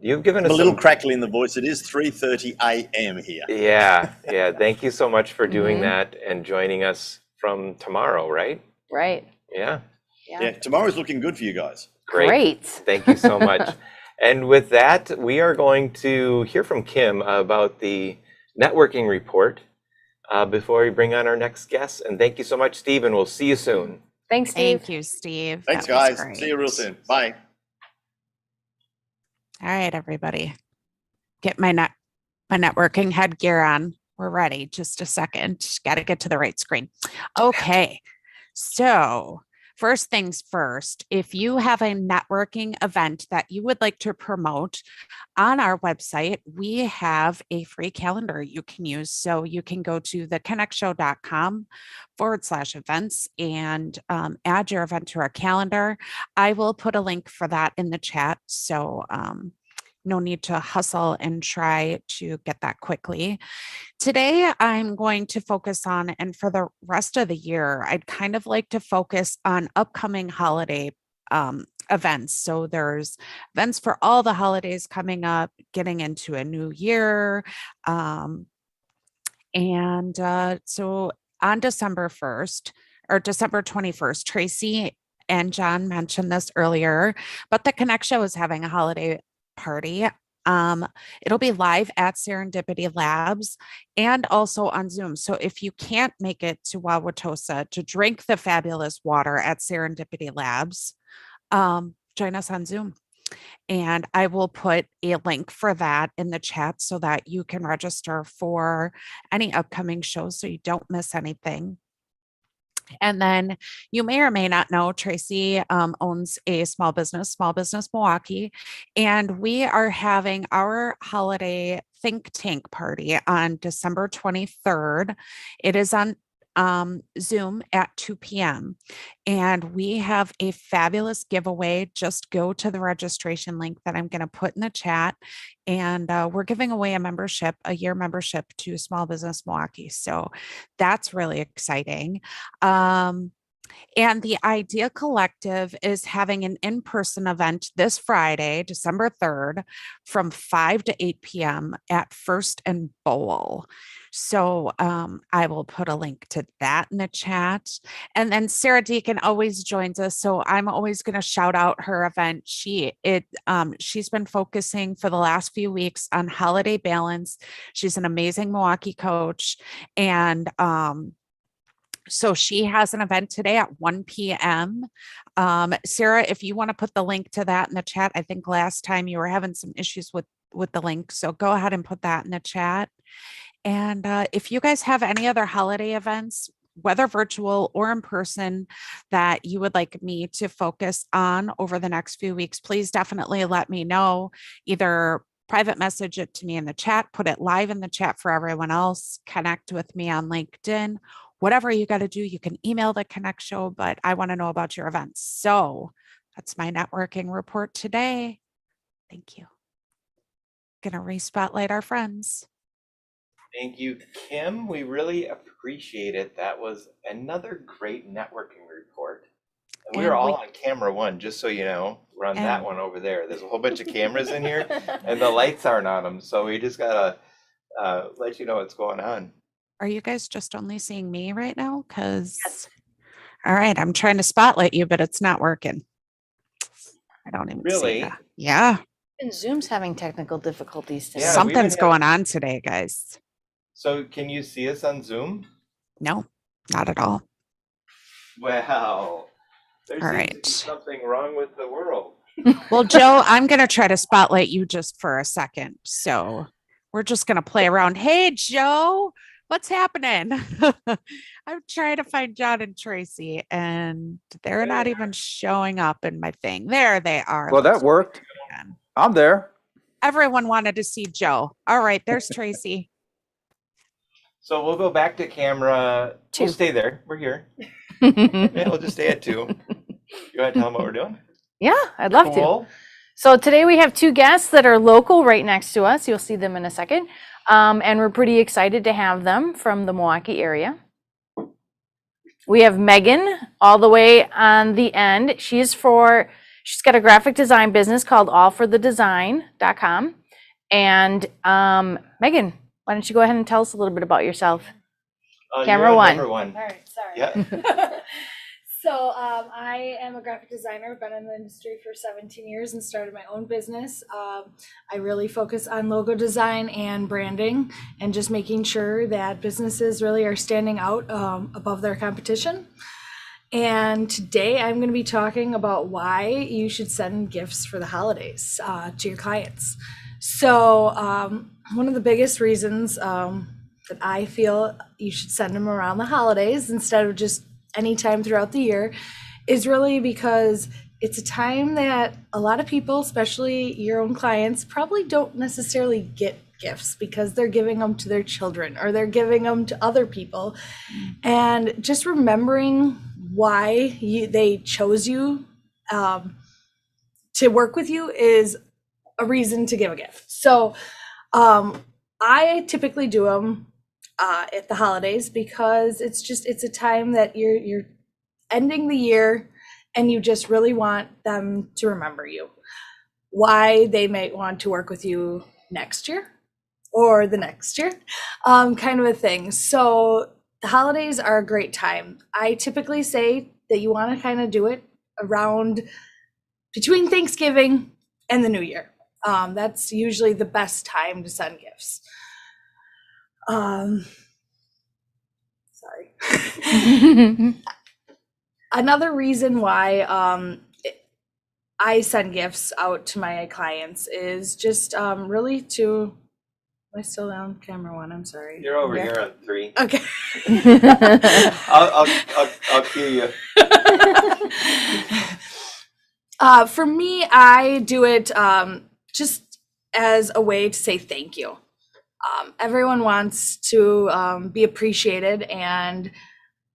You've given us
a little
some...
crackly in the voice. It is 3:30 a.m. here.
Yeah. Thank you so much for doing that and joining us from tomorrow, right?
Right.
Yeah.
Tomorrow's looking good for you guys.
Great.
Thank you so much. And with that, we are going to hear from Kim about the networking report before we bring on our next guest. And thank you so much, Steve, and we'll see you soon.
Thanks, Steve.
Thank you, Steve.
Thanks,
That was
guys.
great.
See you real soon. Bye.
All right, everybody. Get my networking headgear on. We're ready. Just a second. Got to get to the right screen. Okay. So first things first, if you have a networking event that you would like to promote on our website, we have a free calendar you can use. So you can go to theconnectshow.com/events and add your event to our calendar. I will put a link for that in the chat. So no need to hustle and try to get that quickly. Today, I'm going to focus on, and for the rest of the year, I'd kind of like to focus on upcoming holiday events. So there's events for all the holidays coming up, getting into a new year. So on December 1st or December 21st, Tracy and Jon mentioned this earlier, but the Connect Show is having a holiday party. It'll be live at Serendipity Labs and also on Zoom. So if you can't make it to Wauwatosa to drink the fabulous water at Serendipity Labs, join us on Zoom. And I will put a link for that in the chat so that you can register for any upcoming shows so you don't miss anything. And then you may or may not know, Tracy owns a small business Milwaukee, and we are having our holiday think tank party on December 23rd. It is on Zoom at 2 p.m. And we have a fabulous giveaway. Just go to the registration link that I'm going to put in the chat. And we're giving away a year membership to Small Business Milwaukee. So that's really exciting. And the Idea Collective is having an in-person event this Friday, December 3rd, from 5 to 8 p.m. at First and Bowl. So I will put a link to that in the chat. And then Sarah Deacon always joins us. So I'm always going to shout out her event. She's been focusing for the last few weeks on holiday balance. She's an amazing Milwaukee coach. And so she has an event today at 1 p.m. Sarah, if you want to put the link to that in the chat, I think last time you were having some issues with the link. So go ahead and put that in the chat. And if you guys have any other holiday events, whether virtual or in person, that you would like me to focus on over the next few weeks, please definitely let me know. Either private message it to me in the chat, put it live in the chat for everyone else, connect with me on LinkedIn, whatever you got to do. You can email the Connect Show, but I want to know about your events. So that's my networking report today. Thank you. Gonna re-spotlight our friends.
Thank you, Kim. We really appreciate it. That was another great networking report. And we
And
are all
we-
on camera one, just so you know. We're on that
And-
one over there. There's a whole bunch of cameras in here, and the lights aren't on them. So we just gotta let you know what's going on.
Are you guys just only seeing me right now? Because,
Yes.
all right, I'm trying to spotlight you, but it's not working. I don't even see
Really?
that. Yeah,
And Zoom's having technical difficulties today.
Yeah, we
something's
even have-
going on today, guys.
So can you see us on Zoom?
No, not at all.
Wow. There
All
seems to
right.
be something wrong with the world.
Well, Joe, I'm going to try to spotlight you just for a second. So we're just going to play around. Hey, Joe, what's happening? I'm trying to find Jon and Tracy, and they're not even showing up in my thing. There they are.
Well, that
Let's
worked.
try it again.
I'm there.
Everyone wanted to see Joe. All right, there's Tracy.
So we'll go back to camera.
Two.
We'll stay there. We're here. Yeah, we'll just stay at 2. You want to tell them what we're doing?
Yeah, I'd love to.
Cool.
So today we have 2 guests that are local right next to us. You'll see them in a second. And we're pretty excited to have them from the Milwaukee area. We have Megan all the way on the end. She's got a graphic design business called allforthedesign.com. And Megan, why don't you go ahead and tell us a little bit about yourself? Camera
you're on
one.
Number 1.
All right, sorry.
Yeah.
So I am a graphic designer. I've been in the industry for 17 years and started my own business. I really focus on logo design and branding and just making sure that businesses really are standing out above their competition. And today I'm going to be talking about why you should send gifts for the holidays to your clients. So one of the biggest reasons that I feel you should send them around the holidays instead of just anytime throughout the year is really because it's a time that a lot of people, especially your own clients, probably don't necessarily get gifts because they're giving them to their children or they're giving them to other people. And just remembering why they chose you to work with you is a reason to give a gift. So I typically do them at the holidays because it's a time that you're ending the year and you just really want them to remember you, why they might want to work with you next year or the next year, kind of a thing. So the holidays are a great time. I typically say that you want to kind of do it around between Thanksgiving and the New Year. That's usually the best time to send gifts. Sorry. Another reason why I send gifts out to my clients is just really to. Am I still on camera 1? I'm sorry.
You're over
Yeah.
here on 3.
Okay.
I'll cue you.
For me, I do it just as a way to say thank you. Everyone wants to be appreciated, and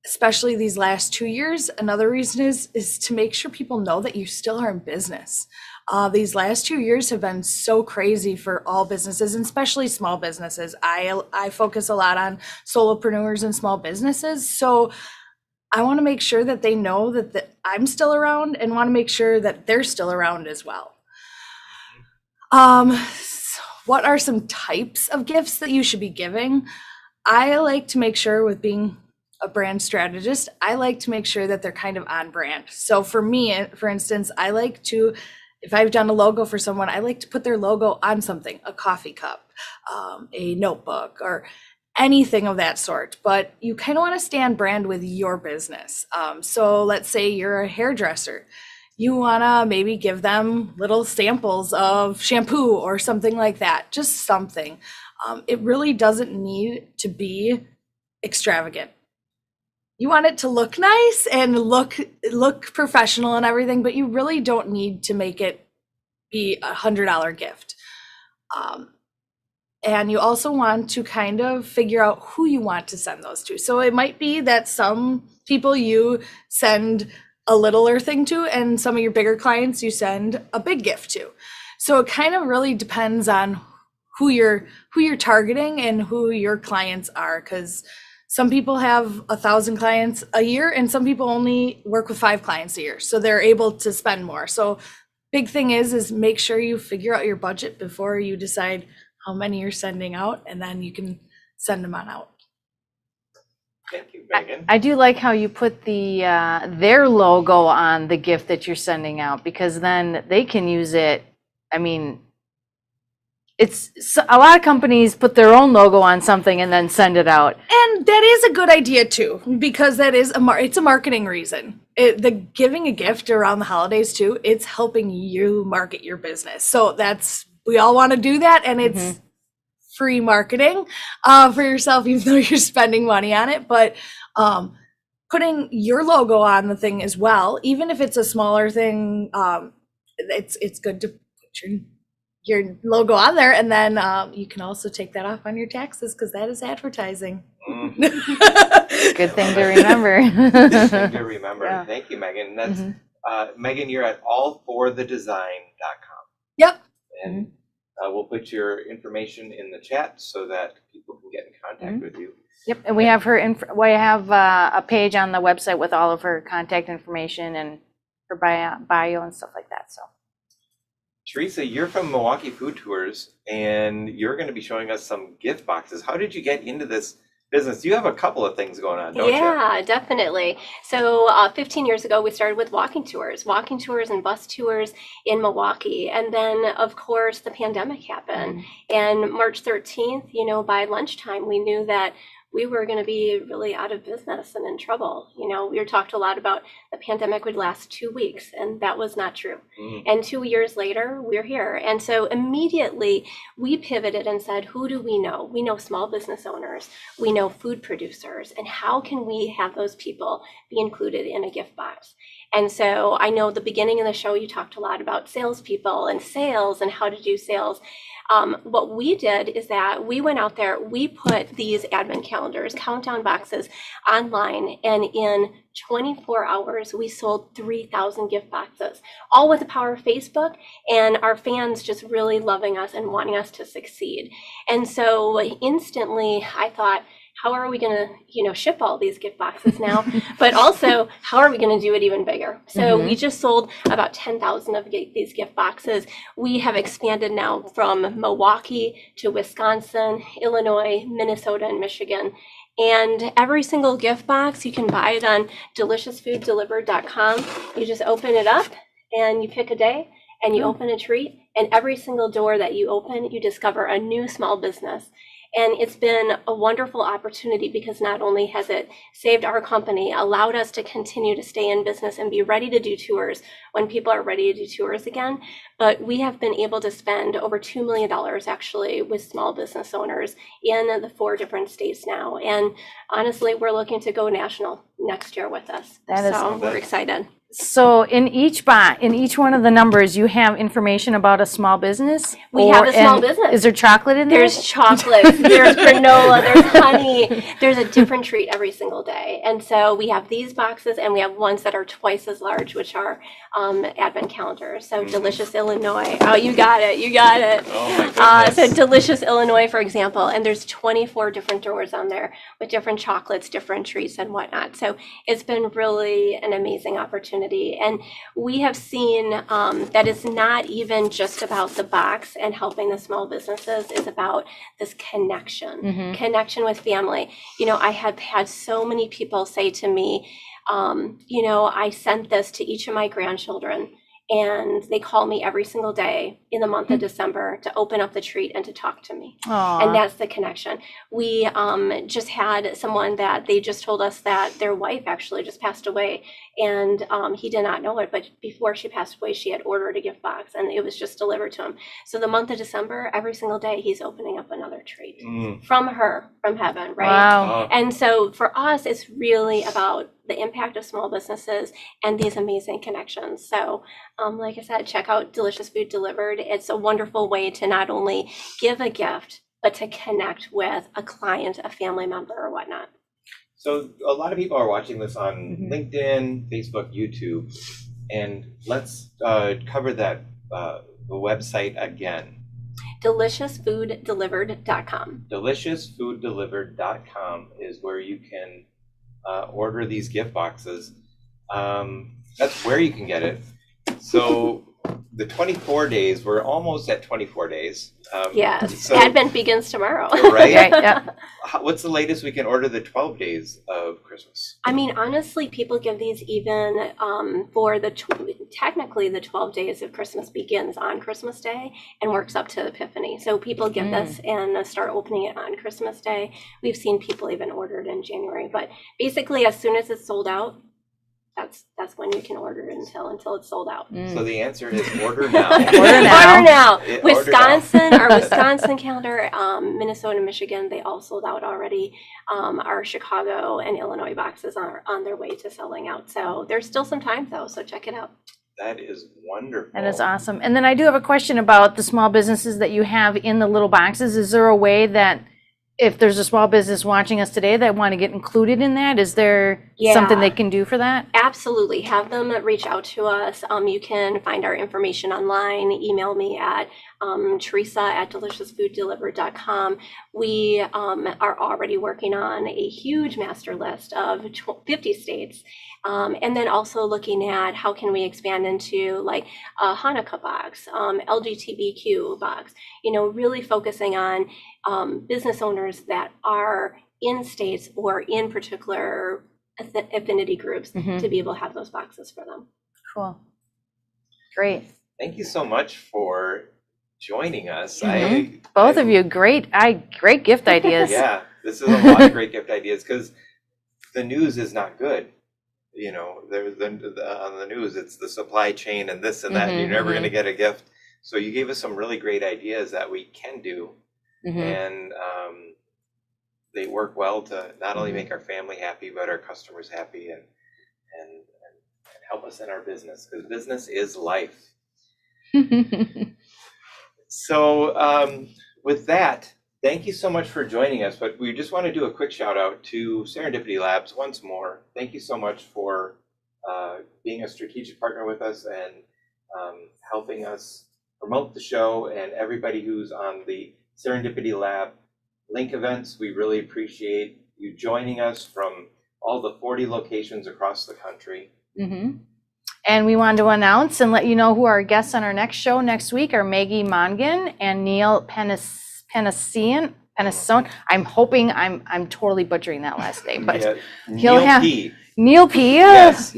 especially these last 2 years, another reason is to make sure people know that you still are in business. These last 2 years have been so crazy for all businesses, and especially small businesses. I focus a lot on solopreneurs and small businesses, so I want to make sure that they know that I'm still around and want to make sure that they're still around as well. What are some types of gifts that you should be giving? I like to make sure, with being a brand strategist, I like to make sure that they're kind of on brand. So for me, for instance, I like to, if I've done a logo for someone, I like to put their logo on something, a coffee cup, a notebook, or anything of that sort. But you kind of want to stay on brand with your business. So let's say you're a hairdresser. You want to maybe give them little samples of shampoo or something like that, just something. It really doesn't need to be extravagant. you want it to look nice and look professional and everything, but you really don't need to make it be $100 gift. And you also want to kind of figure out who you want to send those to. So it might be that some people you send a littler thing to, and some of your bigger clients you send a big gift to. So it kind of really depends on who you're targeting and who your clients are, because some people have 1,000 clients a year and some people only work with 5 clients a year, so they're able to spend more. So big thing is make sure you figure out your budget before you decide how many you're sending out, and then you can send them on out.
Thank you, Megan.
I do like how you put the their logo on the gift that you're sending out, because then they can use it. I mean, it's a lot of companies put their own logo on something and then send it out.
And that is a good idea too, because that is it's a marketing reason. The giving a gift around the holidays too, it's helping you market your business. So we all want to do that, and it's free marketing for yourself, even though you're spending money on it. But putting your logo on the thing as well, even if it's a smaller thing, it's good to put your logo on there, and then you can also take that off on your taxes, because that is advertising.
Good thing to remember.
Good thing to remember.
Yeah.
Thank you, Megan. That's Megan, you're at allforthedesign.com.
Yep.
And we'll put your information in the chat so that people can get in contact with you.
Yep, and we have we have a page on the website with all of her contact information and her bio and stuff like that. So,
Teresa, you're from Milwaukee Food Tours, and you're going to be showing us some gift boxes. How did you get into this business? You have a couple of things going on, don't you?
Yeah, definitely. So 15 years ago, we started with walking tours and bus tours in Milwaukee. And then, of course, the pandemic happened. And March 13th, by lunchtime, we knew that we were going to be really out of business and in trouble. We were talked a lot about the pandemic would last 2 weeks, and that was not true. And 2 years later, we're here. And so immediately we pivoted and said, who do we know? We know small business owners, we know food producers, and how can we have those people be included in a gift box? And so I know the beginning of the show, you talked a lot about salespeople and sales and how to do sales. What we did is that we went out there, we put these advent calendars, countdown boxes online, and in 24 hours, we sold 3,000 gift boxes, all with the power of Facebook and our fans just really loving us and wanting us to succeed. And so instantly I thought, how are we going to, ship all these gift boxes now? But also, how are we going to do it even bigger? So we just sold about 10,000 of these gift boxes. We have expanded now from Milwaukee to Wisconsin, Illinois, Minnesota, and Michigan. And every single gift box, you can buy it on deliciousfooddelivered.com. You just open it up and you pick a day and you open a treat. And every single door that you open, you discover a new small business. And it's been a wonderful opportunity, because not only has it saved our company, allowed us to continue to stay in business and be ready to do tours when people are ready to do tours again, but we have been able to spend over $2 million actually with small business owners in the 4 different states now. And honestly, we're looking to go national next year with us. So we're excited.
So in each one of the numbers, you have information about a small business?
We have a small business.
Is there chocolate in there?
There's chocolate, there's granola, there's honey. There's a different treat every single day. And so we have these boxes, and we have ones that are twice as large, which are advent calendars. So Delicious Illinois. Oh, you got it.
Oh my goodness.
So Delicious Illinois, for example, and there's 24 different doors on there with different chocolates, different treats, and whatnot. So it's been really an amazing opportunity. And we have seen that it's not even just about the box and helping the small businesses. It's about this connection with family. I have had so many people say to me, I sent this to each of my grandchildren, and they call me every single day in the month of December to open up the treat and to talk to me.
Aw.
And that's the connection. We just had someone that they just told us that their wife actually just passed away, and he did not know it, but before she passed away, she had ordered a gift box and it was just delivered to him. So the month of December, every single day, he's opening up another treat from her, from heaven, right?
Wow.
And so for us, it's really about the impact of small businesses and these amazing connections. So like I said, check out Delicious Food Delivered. It's a wonderful way to not only give a gift, but to connect with a client, a family member, or whatnot.
So a lot of people are watching this on LinkedIn, Facebook, YouTube, and let's cover that the website again.
DeliciousFoodDelivered.com.
DeliciousFoodDelivered.com is where you can order these gift boxes. That's where you can get it. So the 24 days, we're almost at 24 days.
Yes,
so-
Advent begins tomorrow.
Right?
Yeah.
What's the latest we can order the 12 days of Christmas?
I mean, honestly, people give these even for technically the 12 days of Christmas begins on Christmas Day and works up to Epiphany. So people give this and start opening it on Christmas Day. We've seen people even order it in January, but basically as soon as it's sold out, that's when you can order it until it's sold out.
So the answer is order now.
Order now.
Order now.
Yeah,
Wisconsin, our Wisconsin calendar, Minnesota, Michigan, they all sold out already. Our Chicago and Illinois boxes are on their way to selling out. So there's still some time though, so check it out.
That is wonderful.
That is awesome. And then I do have a question about the small businesses that you have in the little boxes. Is there a way that if there's a small business watching us today that want to get included in that, is there something they can do for that?
Absolutely. Have them reach out to us. You can find our information online. Email me at Teresa@deliciousfooddelivered.com. We are already working on a huge master list of 50 states. And then also looking at how can we expand into like a Hanukkah box, LGBTQ box, really focusing on business owners that are in states or in particular affinity groups to be able to have those boxes for them.
Cool. Great.
Thank you so much for joining us.
Both of you, great gift ideas.
Yeah, this is a lot of great gift ideas because the news is not good. There's on the news, it's the supply chain and this and that, and you're never going to get a gift. So you gave us some really great ideas that we can do, and they work well to not only make our family happy, but our customers happy and help us in our business, because business is life. So with that, thank you so much for joining us, but we just want to do a quick shout out to Serendipity Labs once more. Thank you so much for being a strategic partner with us and helping us promote the show, and everybody who's on the Serendipity Lab link events. We really appreciate you joining us from all the 40 locations across the country.
And we wanted to announce and let you know who our guests on our next show next week are Maggie Mongan and Neil Penasone. I'm hoping I'm totally butchering that last name, but Neil P. Yes.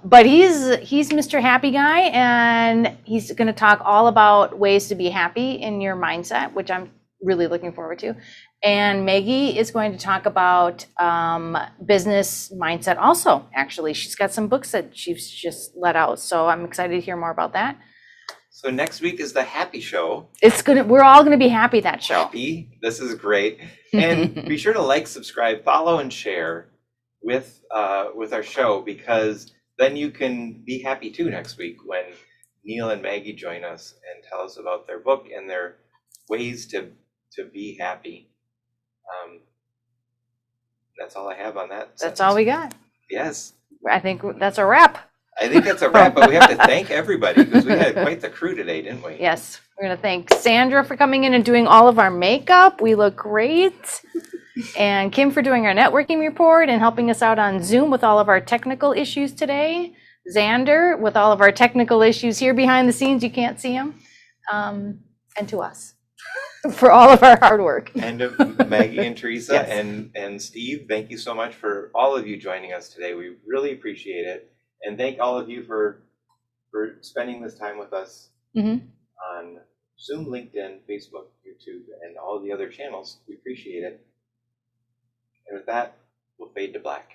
But he's Mr. Happy Guy, and he's going to talk all about ways to be happy in your mindset, which I'm really looking forward to. And Maggie is going to talk about business mindset also. Actually, she's got some books that she's just let out, so I'm excited to hear more about that.
So next week is the Happy Show.
We're all gonna be happy that show.
Happy. This is great. And be sure to like, subscribe, follow, and share with our show, because then you can be happy too next week when Neil and Maggie join us and tell us about their book and their ways to be happy. That's all I have on that.
That's all we got.
Yes.
I think that's a wrap.
I think that's a wrap, but we have to thank everybody because we had quite the crew today, didn't we?
Yes. We're going to thank Sandra for coming in and doing all of our makeup. We look great. And Kim for doing our networking report and helping us out on Zoom with all of our technical issues today. Xander with all of our technical issues here behind the scenes. You can't see them. And to us for all of our hard work.
And to Maggie and Teresa
Yes.
and Steve, thank you so much for all of you joining us today. We really appreciate it. And thank all of you for for spending this time with us
Mhm.
on Zoom, LinkedIn, Facebook, YouTube, and all the other channels. We appreciate it. And with that, we'll fade to black.